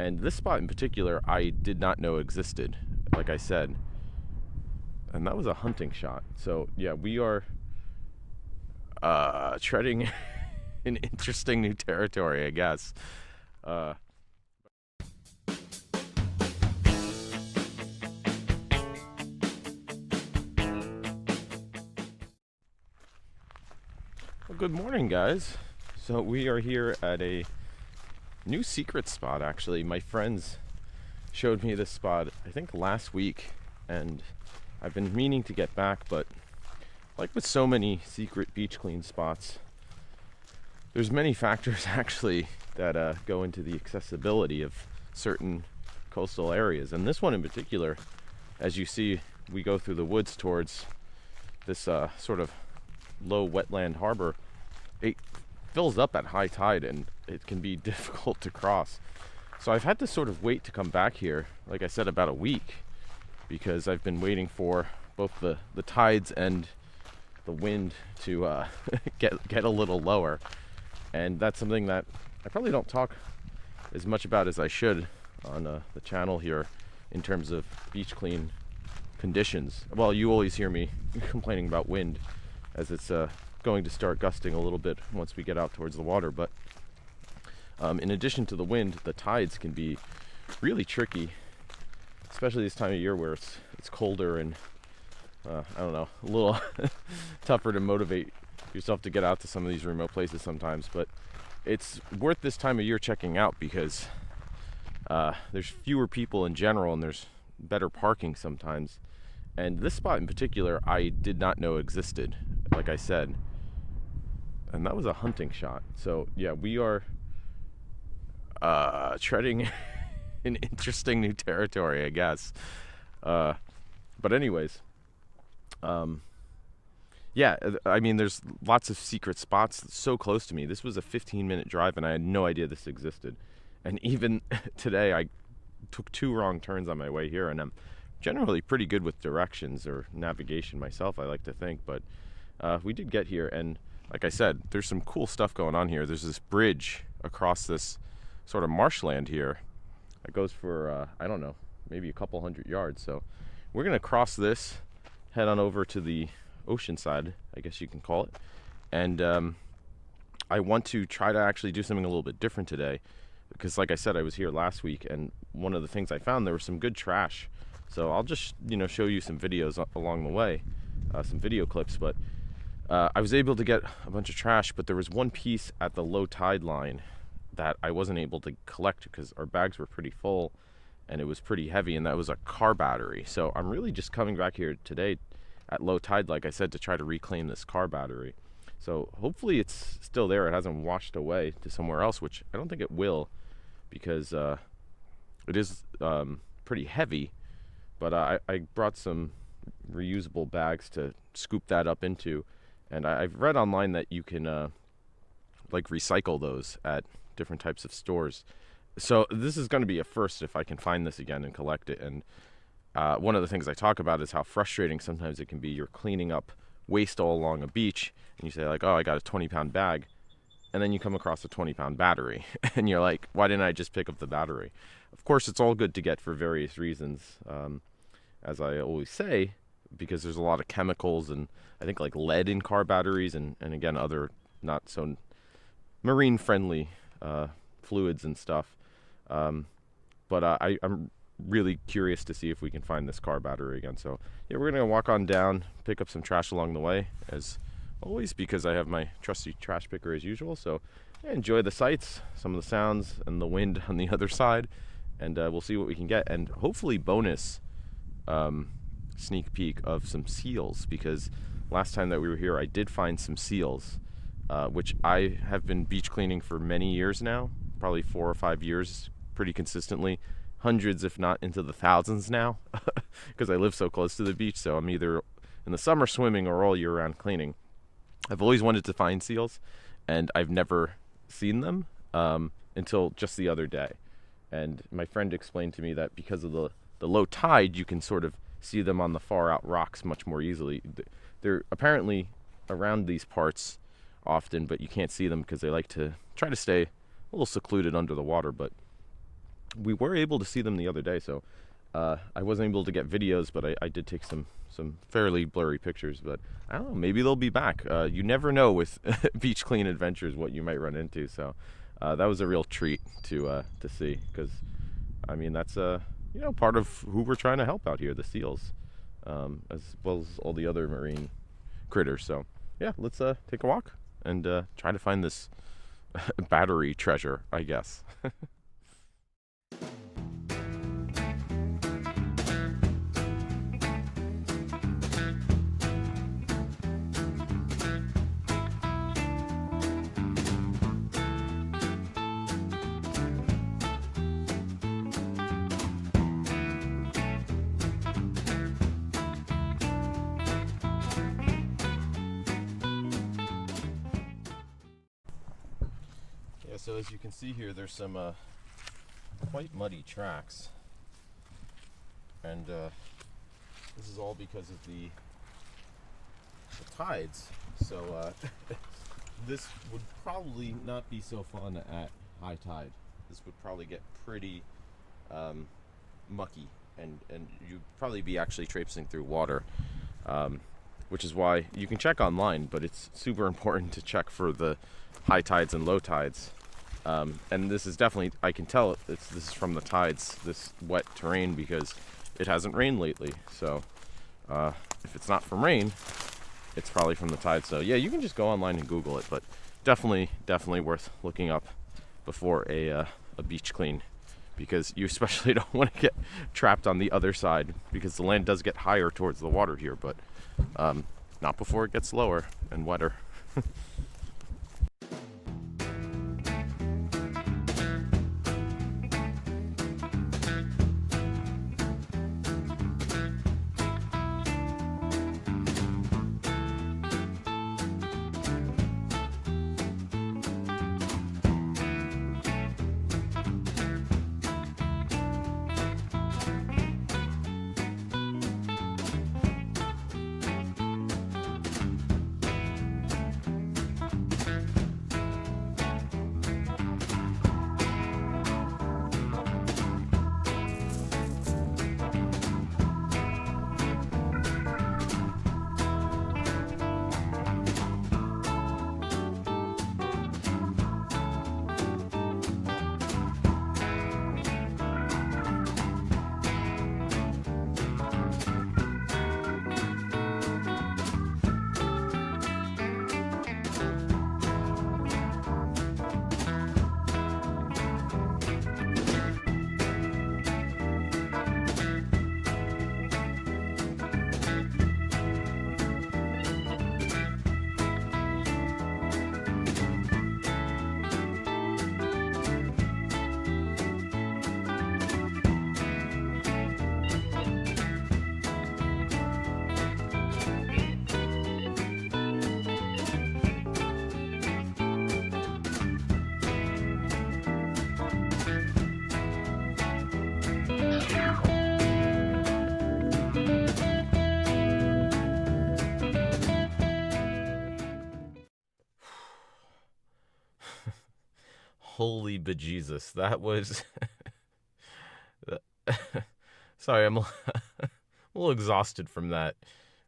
And this spot in particular, I did not know existed, like I said. And that was a hunting shot. So yeah, we are treading in interesting new territory, I guess. Uh, well, good morning, guys. So we are here at a new secret spot, actually. My friends showed me this spot, I think last week, and I've been meaning to get back, but like with so many secret beach clean spots, there's many factors actually that go into the accessibility of certain coastal areas. And this one in particular, as you see, we go through the woods towards this sort of low wetland harbor. It fills up at high tide and it can be difficult to cross. So I've had to sort of wait to come back here, like I said, about a week, because I've been waiting for both the tides and the wind to get a little lower. And that's something that I probably don't talk as much about as I should on the channel here in terms of beach clean conditions. Well, you always hear me complaining about wind, as it's going to start gusting a little bit once we get out towards the water. But in addition to the wind, the tides can be really tricky, especially this time of year where it's colder and I don't know, a little tougher to motivate yourself to get out to some of these remote places sometimes. But it's worth this time of year checking out because there's fewer people in general and there's better parking sometimes. And this spot in particular, I did not know existed, like I said. And that was a hunting shot. So yeah, we are treading in interesting new territory, I guess. But anyways, yeah, I mean, there's lots of secret spots so close to me. This was a 15-minute drive, and I had no idea this existed. And even today, I took 2 wrong turns on my way here, and I'm generally pretty good with directions or navigation myself, I like to think. But we did get here, and like I said, there's some cool stuff going on here. There's this bridge across this sort of marshland here that goes for, I don't know, maybe a couple hundred yards. So we're going to cross this, head on over to the ocean side, I guess you can call it. And I want to try to actually do something a little bit different today because, like I said, I was here last week, and one of the things I found, there was some good trash. So I'll just, show you some videos along the way, some video clips. But I was able to get a bunch of trash, but there was one piece at the low tide line that I wasn't able to collect because our bags were pretty full and it was pretty heavy, and that was a car battery. So I'm really just coming back here today at low tide, like I said, to try to reclaim this car battery. So hopefully it's still there. It hasn't washed away to somewhere else, which I don't think it will, because it is pretty heavy. But I brought some reusable bags to scoop that up into, and I've read online that you can like recycle those at different types of stores. So this is going to be a first if I can find this again and collect it. And one of the things I talk about is how frustrating sometimes it can be. You're cleaning up waste all along a beach, and you say like, oh, I got a 20-pound bag, and then you come across a 20-pound battery, and you're like, why didn't I just pick up the battery? Of course, it's all good to get for various reasons, as I always say, because there's a lot of chemicals and I think like lead in car batteries, and again, other not so marine-friendly fluids and stuff. But I'm really curious to see if we can find this car battery again. So yeah, we're gonna walk on down, pick up some trash along the way, as always, because I have my trusty trash picker as usual. So yeah, enjoy the sights, some of the sounds, and the wind on the other side, and we'll see what we can get. And hopefully bonus sneak peek of some seals, because last time that we were here I did find some seals, which I have been beach cleaning for many years now, probably 4 or 5 years, pretty consistently. Hundreds, if not into the thousands now, because I live so close to the beach. So I'm either in the summer swimming or all year round cleaning. I've always wanted to find seals, and I've never seen them until just the other day. And my friend explained to me that because of the low tide, you can sort of see them on the far out rocks much more easily. They're apparently around these parts often, but you can't see them because they like to try to stay a little secluded under the water. But we were able to see them the other day, so I wasn't able to get videos, but I did take some fairly blurry pictures. But I don't know, maybe they'll be back. You never know with beach clean adventures what you might run into. So that was a real treat to see, because I mean that's part of who we're trying to help out here, the seals, as well as all the other marine critters. So yeah, let's take a walk and try to find this battery treasure, I guess. Yeah, so as you can see here, there's some quite muddy tracks, and this is all because of the tides. So this would probably not be so fun at high tide. This would probably get pretty mucky, and you'd probably be actually traipsing through water, which is why you can check online, but it's super important to check for the high tides and low tides. And this is definitely, I can tell this is from the tides, this wet terrain, because it hasn't rained lately. So if it's not from rain, it's probably from the tide. So yeah, you can just go online and Google it, but definitely worth looking up before a beach clean, because you especially don't want to get trapped on the other side, because the land does get higher towards the water here, but not before it gets lower and wetter. Holy bejesus, that was sorry, I'm a little exhausted from that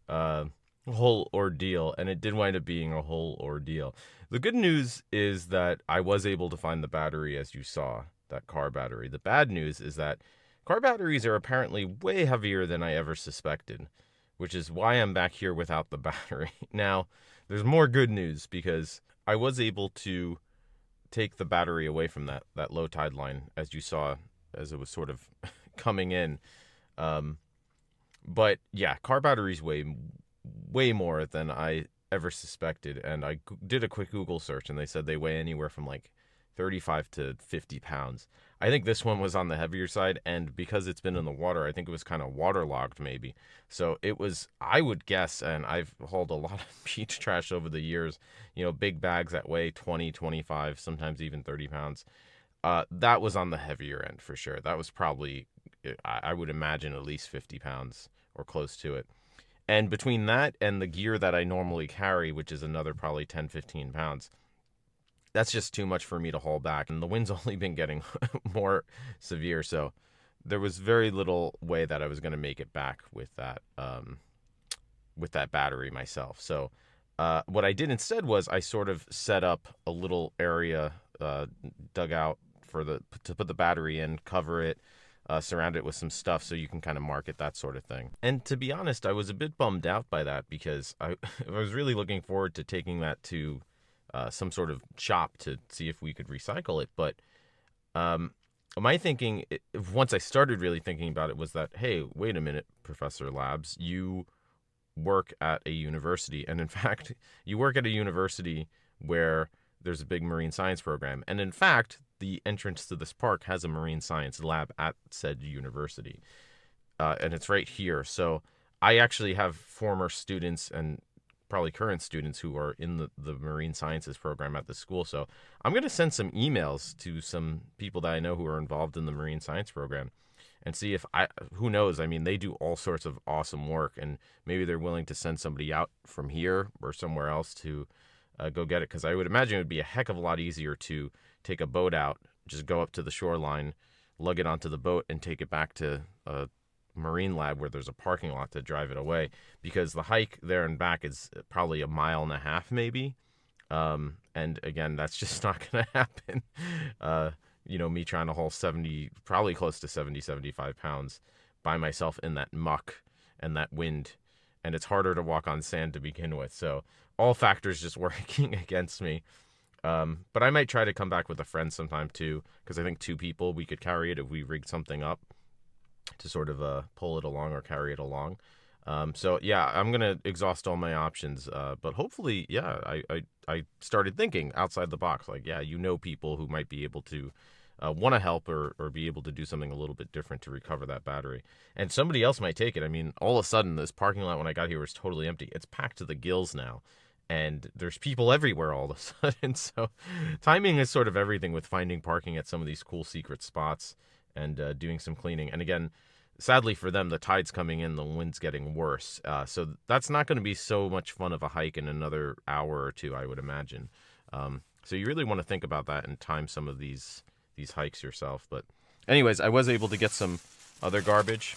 whole ordeal, and it did wind up being a whole ordeal. The good news is that I was able to find the battery, as you saw, that car battery. The bad news is that car batteries are apparently way heavier than I ever suspected, which is why I'm back here without the battery. Now, there's more good news, because I was able to take the battery away from that low tide line, as you saw, as it was sort of coming in. But yeah, car batteries way more than I ever suspected. And I did a quick Google search, and they said they weigh anywhere from like 35 to 50 pounds. I think this one was on the heavier side, and because it's been in the water, I think it was kind of waterlogged maybe. So it was, I would guess, and I've hauled a lot of beach trash over the years, big bags that weigh 20, 25, sometimes even 30 pounds. That was on the heavier end for sure. That was probably, I would imagine, at least 50 pounds or close to it. And between that and the gear that I normally carry, which is another probably 10, 15 pounds, that's just too much for me to haul back. And the wind's only been getting more severe. So there was very little way that I was going to make it back with that battery myself. So what I did instead was I sort of set up a little area dug out to put the battery in, cover it, surround it with some stuff so you can kind of mark it, that sort of thing. And to be honest, I was a bit bummed out by that because I was really looking forward to taking that to some sort of shop to see if we could recycle it. But my thinking, once I started really thinking about it, was that, hey, wait a minute, Professor Labs, you work at a university. And in fact, you work at a university where there's a big marine science program. And in fact, the entrance to this park has a marine science lab at said university. And it's right here. So I actually have former students and probably current students who are in the marine sciences program at the school. So I'm going to send some emails to some people that I know who are involved in the marine science program and see if who knows, I mean, they do all sorts of awesome work, and maybe they're willing to send somebody out from here or somewhere else to go get it. Because I would imagine it would be a heck of a lot easier to take a boat out, just go up to the shoreline, lug it onto the boat, and take it back to a marine lab where there's a parking lot to drive it away, because the hike there and back is probably a mile and a half maybe. And again, that's just not going to happen. Me trying to haul 70, probably close to 70, 75 pounds by myself in that muck and that wind. And it's harder to walk on sand to begin with. So all factors just working against me. But I might try to come back with a friend sometime too, because I think 2 people, we could carry it if we rigged something up to sort of pull it along or carry it along. So yeah, I'm gonna exhaust all my options, but hopefully, yeah, I started thinking outside the box. Like, yeah, people who might be able to want to help or be able to do something a little bit different to recover that battery, and somebody else might take it. I mean, all of a sudden, this parking lot when I got here was totally empty. It's packed to the gills now, and there's people everywhere all of a sudden. So timing is sort of everything with finding parking at some of these cool secret spots and doing some cleaning. And again, sadly for them, the tide's coming in, the wind's getting worse. So that's not going to be so much fun of a hike in another hour or 2, I would imagine. So you really want to think about that and time some of these hikes yourself. But anyways, I was able to get some other garbage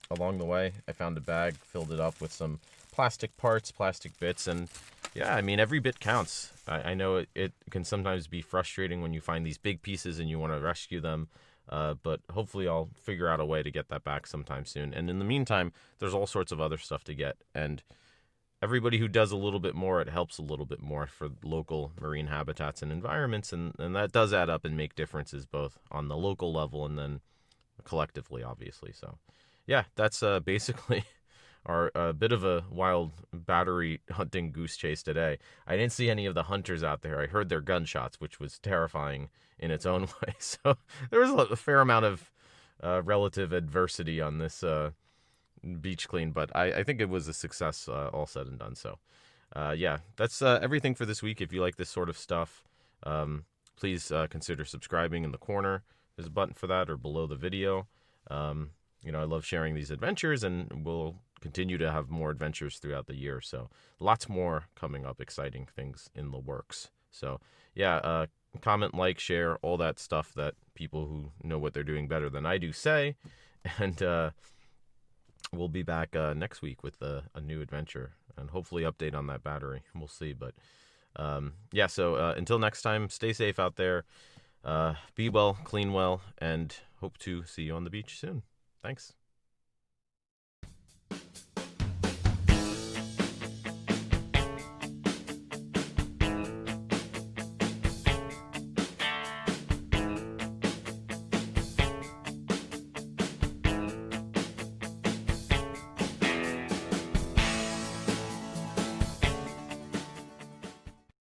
along the way. I found a bag, filled it up with some plastic parts, plastic bits, and yeah, I mean, every bit counts. I know it can sometimes be frustrating when you find these big pieces and you want to rescue them. But hopefully I'll figure out a way to get that back sometime soon. And in the meantime, there's all sorts of other stuff to get. And everybody who does a little bit more, it helps a little bit more for local marine habitats and environments. And that does add up and make differences both on the local level and then collectively, obviously. So yeah, that's basically our bit of a wild battery hunting goose chase today. I didn't see any of the hunters out there. I heard their gunshots, which was terrifying in its own way. So there was a fair amount of relative adversity on this beach clean, but I think it was a success, all said and done. So yeah, that's everything for this week. If you like this sort of stuff, please consider subscribing in the corner. There's a button for that, or below the video. I love sharing these adventures, and we'll continue to have more adventures throughout the year. So lots more coming up, exciting things in the works. So yeah, comment, like, share, all that stuff that people who know what they're doing better than I do say. And we'll be back next week with a new adventure and hopefully update on that battery. We'll see. But yeah, so until next time, stay safe out there. Be well, clean well, and hope to see you on the beach soon. Thanks.